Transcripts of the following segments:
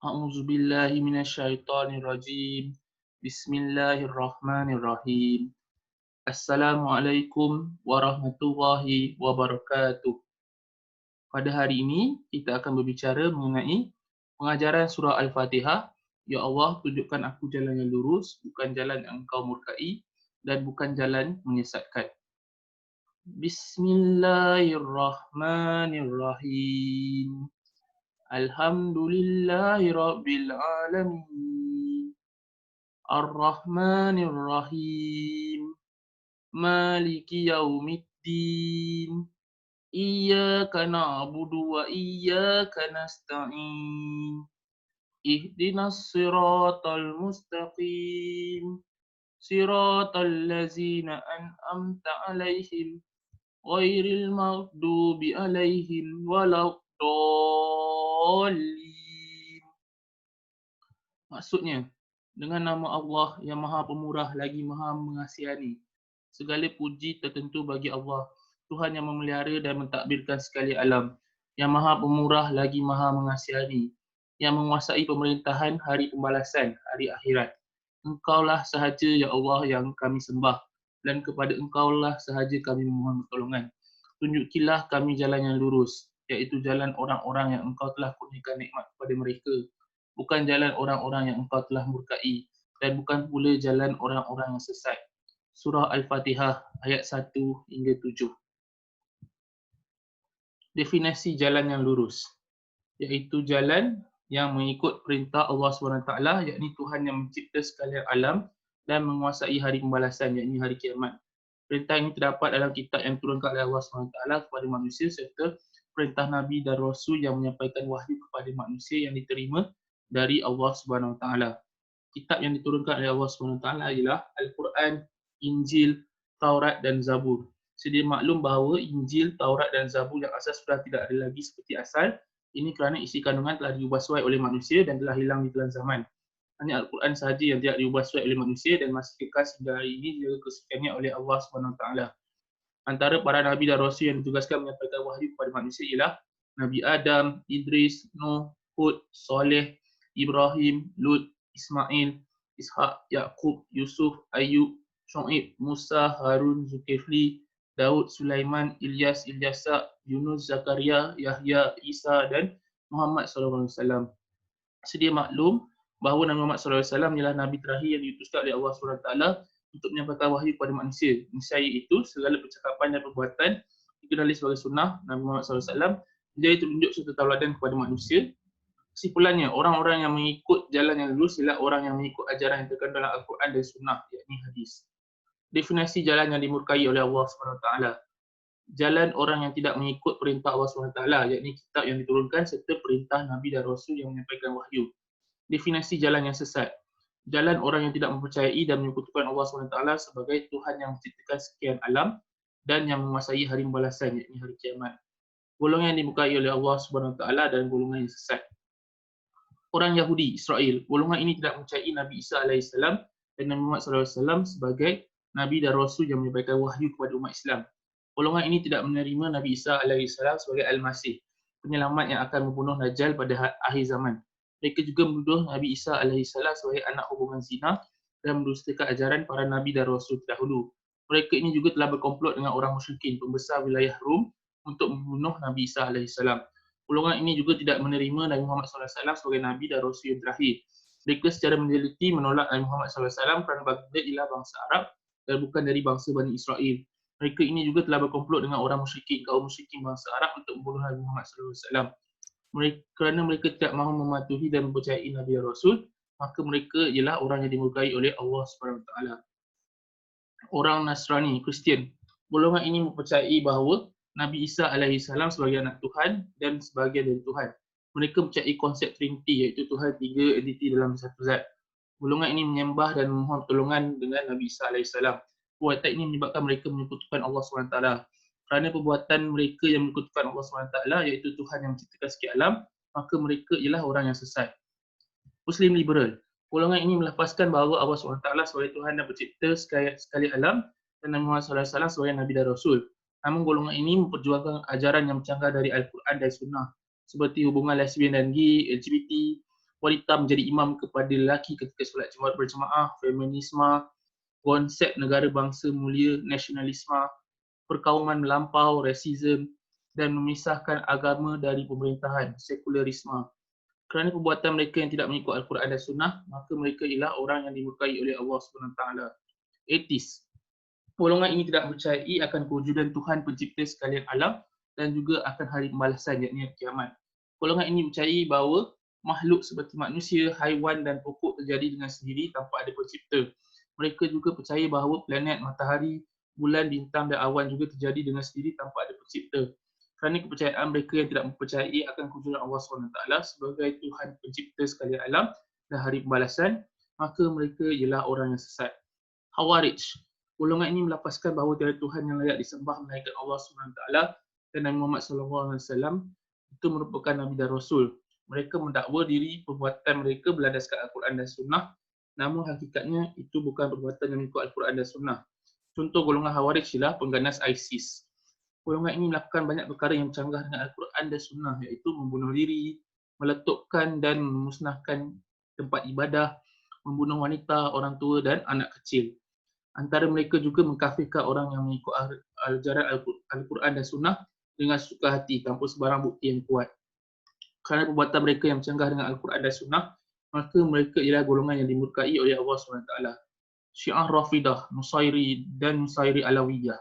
A'udzu billahi minasyaitonir rajim. Bismillahirrahmanirrahim. Assalamualaikum warahmatullahi wabarakatuh. Pada hari ini kita akan berbicara mengenai pengajaran surah Al-Fatihah. Ya Allah, tunjukkan aku jalan yang lurus, bukan jalan yang Engkau murkai dan bukan jalan menyesatkan. Bismillahirrahmanirrahim. Alhamdulillahi rabbil alamin. Ar-Rahmanir Rahim. Maliki yaumiddin. Iyyaka na'budu wa iyyaka nasta'in. Ihdinas siratal mustaqim. Siratal ladzina an'amta 'alaihim ghairil maghdubi 'alaihim waladdallin. Maksudnya, dengan nama Allah yang Maha Pemurah lagi Maha Mengasihani. Segala puji tertentu bagi Allah, Tuhan yang memelihara dan mentadbirkan sekali alam, yang Maha Pemurah lagi Maha Mengasihani, yang menguasai pemerintahan hari pembalasan, hari akhirat. Engkaulah sahaja, ya Allah, yang kami sembah, dan kepada Engkaulah sahaja kami memohon pertolongan. Tunjukilah kami jalan yang lurus, iaitu jalan orang-orang yang Engkau telah kurniakan nikmat kepada mereka, bukan jalan orang-orang yang Engkau telah murkai, dan bukan pula jalan orang-orang yang sesat. Surah Al-Fatihah ayat 1 hingga 7. Definisi jalan yang lurus, iaitu jalan yang mengikut perintah Allah SWT, yakni Tuhan yang mencipta sekalian alam dan menguasai hari pembalasan, yakni hari kiamat. Perintah ini terdapat dalam kitab yang diturunkan oleh Allah SWT kepada manusia serta perintah Nabi dan Rasul yang menyampaikan wahyu kepada manusia yang diterima dari Allah SWT. Kitab yang diturunkan oleh Allah SWT ialah Al-Quran, Injil, Taurat dan Zabur. Sedia maklum bahawa Injil, Taurat dan Zabur yang asal sudah tidak ada lagi seperti asal. Ini kerana isi kandungan telah diubah suai oleh manusia dan telah hilang di telan zaman. Hanya Al-Quran sahaja yang tidak diubah suai oleh manusia dan masih kekal hingga hari ini dijaga kesuciannya oleh Allah SWT. Antara para Nabi dan Rasul yang ditugaskan menyampaikan wahyu kepada manusia ialah Nabi Adam, Idris, Nuh, Hud, Soleh, Ibrahim, Lut, Ismail, Ishaq, Yaqub, Yusuf, Ayub, Syuaib, Musa, Harun, Zulkifli, Daud, Sulaiman, Ilyas, Ilyasa, Yunus, Zakaria, Yahya, Isa dan Muhammad SAW. Sedia maklum bahawa Nabi Muhammad SAW ialah Nabi terakhir yang diutuskan oleh Allah SWT untuk menyampaikan wahyu kepada manusia. Niscaya itu segala percakapan dan perbuatan dikenali sebagai sunnah Nabi Muhammad SAW. Dia tunjuk serta tauladan kepada manusia. Kesimpulannya, orang-orang yang mengikut jalan yang lurus ialah orang yang mengikut ajaran yang terkandung dalam Al-Quran dan Sunnah, yakni hadis. Definisi jalan yang dimurkai oleh Allah SWT. Jalan orang yang tidak mengikut perintah Allah SWT, yakni kitab yang diturunkan serta perintah Nabi dan Rasul yang menyampaikan wahyu. Definisi jalan yang sesat. Jalan orang yang tidak mempercayai dan menyekutukan Allah SWT sebagai Tuhan yang menciptakan sekian alam dan yang menguasai hari pembalasan, yakni hari kiamat. Golongan yang dimurkai oleh Allah SWT dan golongan yang sesat. Orang Yahudi, Israel. Golongan ini tidak mempercayai Nabi Isa AS dan Nabi Muhammad SAW sebagai Nabi dan Rasul yang menyampaikan wahyu kepada umat Islam. Golongan ini tidak menerima Nabi Isa AS sebagai Al-Masih, penyelamat yang akan membunuh Dajjal pada akhir zaman. Mereka juga menuduh Nabi Isa AS sebagai anak hubungan zina dan mendustakan ajaran para Nabi dan Rasul terdahulu. Mereka ini juga telah berkomplot dengan orang musyrikin, pembesar wilayah Rom untuk membunuh Nabi Isa AS. Golongan ini juga tidak menerima Nabi Muhammad SAW sebagai Nabi dan Rasul yang terakhir. Mereka secara meneliti menolak Nabi Muhammad SAW kerana baginda ialah bangsa Arab dan bukan dari bangsa Bani Israel. Mereka ini juga telah berkomplot dengan orang musyrikin, kaum musyrikin bangsa Arab untuk membunuh Nabi Muhammad SAW. Kerana mereka tidak mahu mematuhi dan mempercayai Nabi dan Rasul, maka mereka ialah orang yang dimurkai oleh Allah SWT. Orang Nasrani, Kristian. Golongan ini mempercayai bahawa Nabi Isa AS sebagai anak Tuhan dan sebahagian dari Tuhan. Mereka mempercayai konsep Trinity, iaitu Tuhan tiga entiti dalam satu zat. Golongan ini menyembah dan memohon pertolongan dengan Nabi Isa AS. Perbuatan ini menyebabkan mereka menyekutukan Allah SWT. Kerana perbuatan mereka yang menyekutukan Allah SWT, iaitu Tuhan yang menciptakan sekian alam, maka mereka ialah orang yang sesat. Muslim liberal. Golongan ini melafazkan bahawa Allah SWT sebagai Tuhan dan pencipta sekali alam dan Nabi Muhammad SAW sebagai Nabi dan Rasul. Namun golongan ini memperjuangkan ajaran yang bercanggah dari Al-Quran dan Sunnah seperti hubungan lesbian dan gay, LGBT, wanita menjadi imam kepada lelaki ketika solat Jumaat berjemaah, feminisme, konsep negara bangsa mulia, nasionalisme, perkauman melampau, rasisme dan memisahkan agama dari pemerintahan, sekularisme. Kerana perbuatan mereka yang tidak mengikut Al-Quran dan Sunnah, maka mereka ialah orang yang dimurkai oleh Allah SWT. Atheist. Golongan ini tidak percayai akan kewujudan Tuhan pencipta sekalian alam dan juga akan hari pembalasan, yakni hari kiamat. Golongan ini percayai bahawa makhluk seperti manusia, haiwan dan pokok terjadi dengan sendiri tanpa ada pencipta. Mereka juga percaya bahawa planet, matahari, bulan, bintang dan awan juga terjadi dengan sendiri tanpa ada pencipta. Kerana kepercayaan mereka yang tidak mempercayai akan kewujudan Allah SWT sebagai Tuhan pencipta sekalian alam dan hari pembalasan, maka mereka ialah orang yang sesat. Khawarij. Golongan ini melafazkan bahawa tiada Tuhan yang layak disembah melainkan Allah SWT dan Nabi Muhammad SAW itu merupakan Nabi dan Rasul. Mereka mendakwa diri perbuatan mereka berlandaskan Al-Quran dan Sunnah, namun hakikatnya itu bukan perbuatan yang mengikut Al-Quran dan Sunnah. Contoh golongan Khawarij ialah pengganas ISIS. Golongan ini melakukan banyak perkara yang bercanggah dengan Al-Quran dan Sunnah, iaitu membunuh diri, meletupkan dan memusnahkan tempat ibadah, membunuh wanita, orang tua dan anak kecil. Antara mereka juga mengkafirkan orang yang mengikut ajaran Al-Quran dan Sunnah dengan suka hati tanpa sebarang bukti yang kuat. Kerana perbuatan mereka yang bercanggah dengan Al-Quran dan Sunnah, maka mereka ialah golongan yang dimurkai oleh Allah SWT. Syiah Rafidah, Nusairi dan Nusairi Alawiyah.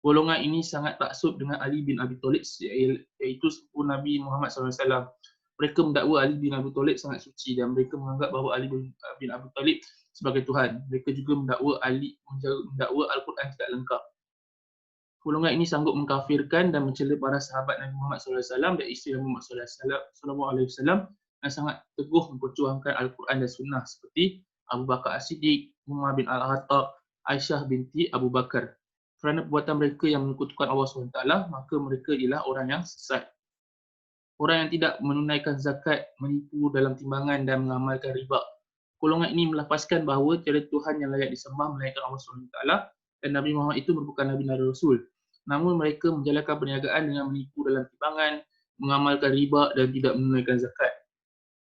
Golongan ini sangat taksub dengan Ali bin Abi Thalib, iaitu sepupu Nabi Muhammad SAW. Mereka mendakwa Ali bin Abi Thalib sangat suci dan mereka menganggap bahawa Ali bin Abi Thalib sebagai Tuhan. Mereka juga mendakwa Al-Quran tidak lengkap. Golongan ini sanggup mengkafirkan dan mencela para sahabat Nabi Muhammad SAW dan isteri Nabi Muhammad SAW dan sangat teguh memperjuangkan Al-Quran dan Sunnah seperti Abu Bakar As-Siddiq, Umar bin Al-Khattab, Aisyah binti Abu Bakar. Kerana perbuatan mereka yang menyekutukan Allah SWT, maka mereka ialah orang yang sesat. Orang yang tidak menunaikan zakat, menipu dalam timbangan dan mengamalkan riba. Golongan ini melafazkan bahawa tiada Tuhan yang layak disembah melainkan Allah SWT dan Nabi Muhammad itu merupakan Nabi dan Rasul. Namun mereka menjalankan perniagaan dengan menipu dalam timbangan, mengamalkan riba dan tidak menunaikan zakat.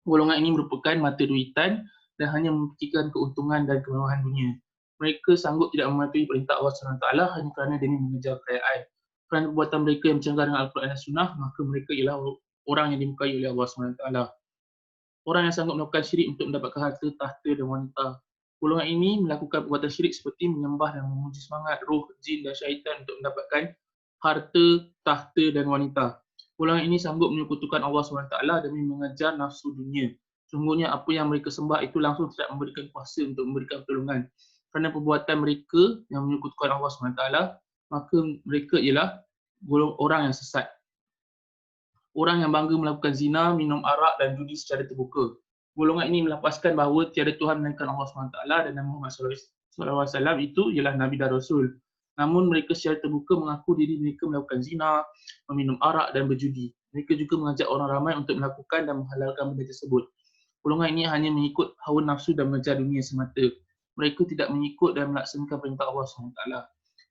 Golongan ini merupakan mata duitan dan hanya memikirkan keuntungan dan kemewahan dunia. Mereka sanggup tidak mematuhi perintah Allah SWT hanya kerana demi mengejar kekayaan. Kerana perbuatan mereka yang bercanggah dengan Al-Quran dan Sunnah, maka mereka ialah orang yang dimurkai oleh Allah SWT. Orang yang sanggup melakukan syirik untuk mendapatkan harta, tahta dan wanita. Golongan ini melakukan perbuatan syirik seperti menyembah dan memuji semangat, roh, jin dan syaitan untuk mendapatkan harta, tahta dan wanita. Golongan ini sanggup menyekutukan Allah SWT demi mengejar nafsu dunia. Sungguhnya apa yang mereka sembah itu langsung tidak memberikan kuasa untuk memberikan pertolongan. Kerana perbuatan mereka yang menyekutukan Allah SWT, maka mereka ialah orang yang sesat. Orang yang bangga melakukan zina, minum arak dan judi secara terbuka. Golongan ini melafazkan bahawa tiada Tuhan melainkan Allah SWT dan Nabi Muhammad SAW itu ialah Nabi dan Rasul. Namun mereka secara terbuka mengaku diri mereka melakukan zina, meminum arak dan berjudi. Mereka juga mengajak orang ramai untuk melakukan dan menghalalkan benda tersebut. Golongan ini hanya mengikut hawa nafsu dan mengejar dunia semata. Mereka tidak mengikut dan melaksanakan perintah Allah SWT.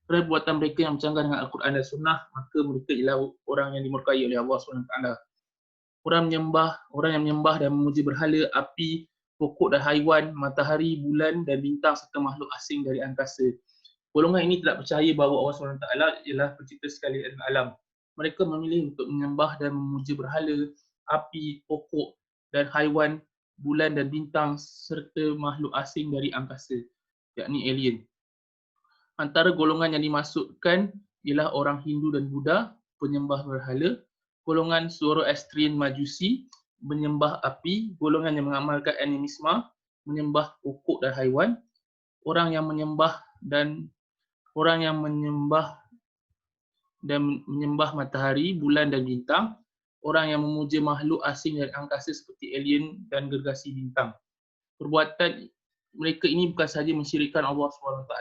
Kerana perbuatan mereka yang bercanggah dengan Al-Quran dan Sunnah, maka mereka ialah orang yang dimurkai oleh Allah SWT. Orang yang menyembah dan memuji berhala, api, pokok dan haiwan, matahari, bulan dan bintang serta makhluk asing dari angkasa. Golongan ini tidak percaya bahawa Allah SWT ialah pencipta sekalian alam. Mereka memilih untuk menyembah dan memuji berhala, api, pokok dan haiwan, bulan dan bintang serta makhluk asing dari angkasa, yakni alien. Antara golongan yang dimasukkan ialah orang Hindu dan Buddha, penyembah berhala, golongan Zoroastrian Majusi, menyembah api, golongan yang mengamalkan animisme, menyembah pokok dan haiwan, orang yang menyembah matahari, bulan dan bintang, orang yang memuja makhluk asing dari angkasa seperti alien dan gergasi bintang. Perbuatan mereka ini bukan sahaja mensyirikkan Allah SWT,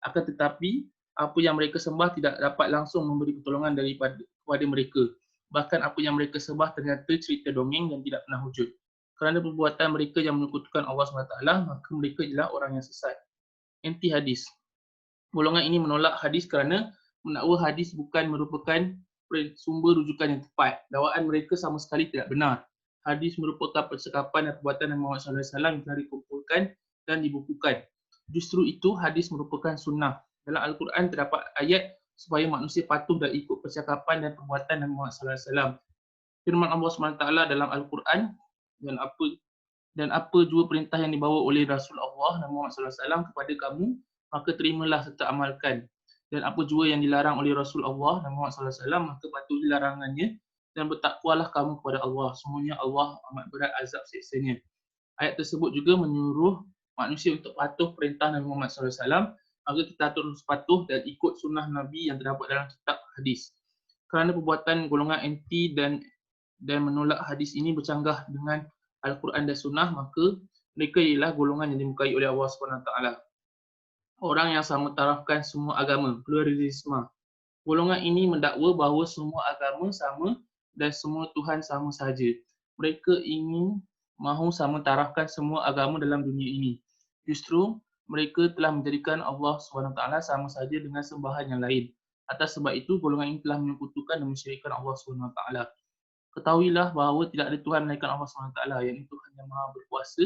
akan tetapi apa yang mereka sembah tidak dapat langsung memberi pertolongan kepada mereka. Bahkan apa yang mereka sembah ternyata cerita dongeng dan tidak pernah wujud. Kerana perbuatan mereka yang menyekutukan Allah SWT, maka mereka ialah orang yang sesat. Anti hadis. Golongan ini menolak hadis kerana mendakwa hadis bukan merupakan sumber rujukan yang tepat. Dakwaan mereka sama sekali tidak benar. Hadis merupakan percakapan dan perbuatan Nabi Muhammad SAW yang telah dikumpulkan dan dibukukan. Justru itu hadis merupakan sunnah. Dalam Al-Quran terdapat ayat supaya manusia patuh dan ikut percakapan dan perbuatan Nabi Muhammad SAW. Firman Allah SWT dalam Al-Quran dan apa jua perintah yang dibawa oleh Rasul Allah Nabi Muhammad SAW kepada kamu, maka terimalah serta amalkan. Dan apa jua yang dilarang oleh Rasul Allah Nabi Muhammad SAW, maka patuhi larangannya dan bertakwalah kamu kepada Allah. Semuanya Allah amat berat azab siksanya. Ayat tersebut juga menyuruh manusia untuk patuh perintah Nabi Muhammad SAW, maka kita terus patuh dan ikut sunnah Nabi yang terdapat dalam kitab hadis. Kerana perbuatan golongan anti dan menolak hadis ini bercanggah dengan Al-Quran dan Sunnah, maka mereka ialah golongan yang dimukai oleh Allah SWT. Orang yang sama tarafkan semua agama, pluralisme. Golongan ini mendakwa bahawa semua agama sama dan semua Tuhan sama sahaja. Mereka ingin mahu sama tarafkan semua agama dalam dunia ini. Justru, mereka telah menjadikan Allah SWT sama sahaja dengan sembahan yang lain. Atas sebab itu, golongan ini telah menyekutukan dan mensyirikkan Allah SWT. Ketahuilah bahawa tidak ada Tuhan melainkan Allah SWT, iaitu Tuhan yang Maha Berkuasa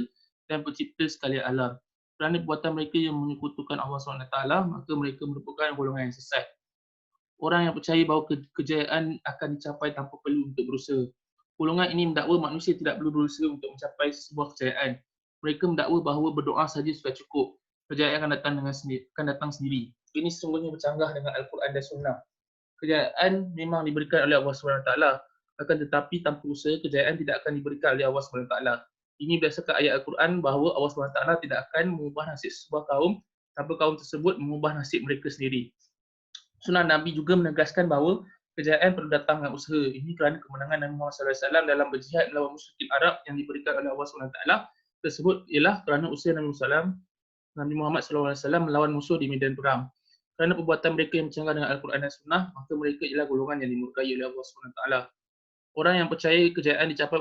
dan Pencipta sekalian alam. Kerana perbuatan mereka yang menyekutukan Allah SWT, maka mereka merupakan golongan yang sesat. Orang yang percaya bahawa kejayaan akan dicapai tanpa perlu untuk berusaha. Golongan ini mendakwa manusia tidak perlu berusaha untuk mencapai sebuah kejayaan. Mereka mendakwa bahawa berdoa saja sudah cukup. Kejayaan akan datang sendiri. Ini sesungguhnya bercanggah dengan Al-Quran dan Sunnah. Kejayaan memang diberikan oleh Allah SWT. Akan tetapi tanpa usaha, kejayaan tidak akan diberikan oleh Allah SWT. Ini berdasarkan ayat Al-Quran bahawa Allah SWT tidak akan mengubah nasib sebuah kaum tanpa kaum tersebut mengubah nasib mereka sendiri. Sunnah Nabi juga menegaskan bahawa kejayaan perlu datang dengan usaha. Ini kerana kemenangan Nabi Muhammad SAW dalam berjihad melawan musyrikin Arab yang diberikan oleh Allah SWT tersebut ialah kerana usaha Nabi Muhammad SAW melawan musuh di medan perang. Kerana perbuatan mereka yang bercanggah dengan Al-Quran dan Sunnah, maka mereka ialah golongan yang dimurkai oleh Allah SWT. Orang yang percaya kejayaan dicapai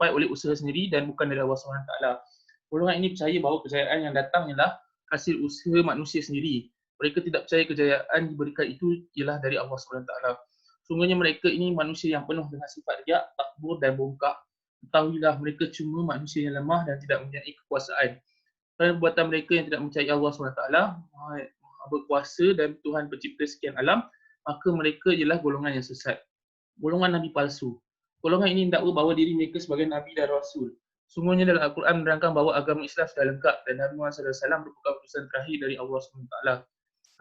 oleh usaha sendiri dan bukan dari Allah SWT. Golongan ini percaya bahawa kejayaan yang datang ialah hasil usaha manusia sendiri. Mereka tidak percaya kejayaan diberikan itu ialah dari Allah SWT. Sungguhnya mereka ini manusia yang penuh dengan sifat riak, takbur dan bongkak. Ketahuilah mereka cuma manusia yang lemah dan tidak mempunyai kekuasaan. Kerana perbuatan mereka yang tidak mencari Allah SWT, Maha Berkuasa dan Tuhan Pencipta sekian alam, maka mereka ialah golongan yang sesat. Golongan Nabi palsu. Golongan ini mendakwa bahawa diri mereka sebagai Nabi dan Rasul. Sungguhnya dalam Al-Quran menerangkan bahawa agama Islam sudah lengkap dan Nabi Muhammad SAW merupakan utusan terakhir dari Allah SWT.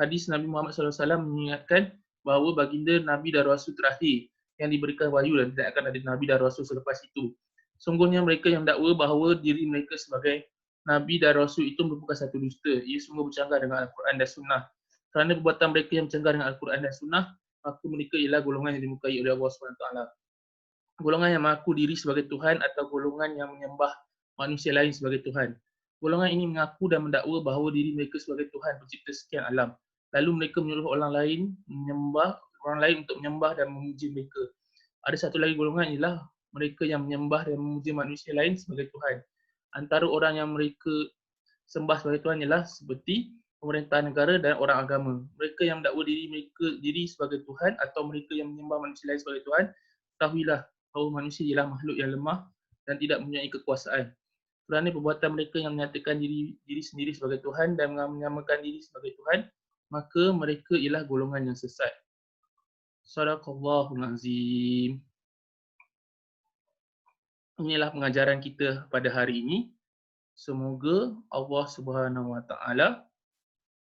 Hadis Nabi Muhammad SAW mengingatkan bahawa baginda Nabi dan Rasul terakhir yang diberikan wahyu dan tidak akan ada Nabi dan Rasul selepas itu. Sungguhnya mereka yang mendakwa bahawa diri mereka sebagai Nabi dan Rasul itu merupakan satu dusta. Ia sungguh bercanggah dengan Al-Quran dan Sunnah. Kerana perbuatan mereka yang bercanggah dengan Al-Quran dan Sunnah, maka mereka ialah golongan yang dimukai oleh Allah SWT. Golongan yang mengaku diri sebagai Tuhan atau golongan yang menyembah manusia lain sebagai Tuhan. Golongan ini mengaku dan mendakwa bahawa diri mereka sebagai Tuhan Pencipta sekian alam. Lalu mereka menyuruh orang lain untuk menyembah dan memuji mereka. Ada satu lagi golongan ialah mereka yang menyembah dan memuji manusia lain sebagai Tuhan. Antara orang yang mereka sembah sebagai Tuhan ialah seperti pemerintah negara dan orang agama. Mereka yang mendakwa diri sebagai Tuhan atau mereka yang menyembah manusia lain sebagai Tuhan, ketahuilah bahawa manusia ialah makhluk yang lemah dan tidak mempunyai kekuasaan. Kerana perbuatan mereka yang menyatakan diri sendiri sebagai Tuhan dan menyamakan diri sebagai Tuhan, maka mereka ialah golongan yang sesat. Sadaqallahul Azim. Inilah pengajaran kita pada hari ini. Semoga Allah Subhanahu Wa Taala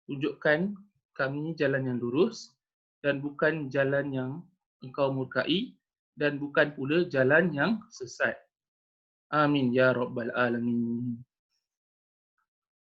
tunjukkan kami jalan yang lurus dan bukan jalan yang engkau murkai dan bukan pula jalan yang sesat. Amin ya rabbal alamin.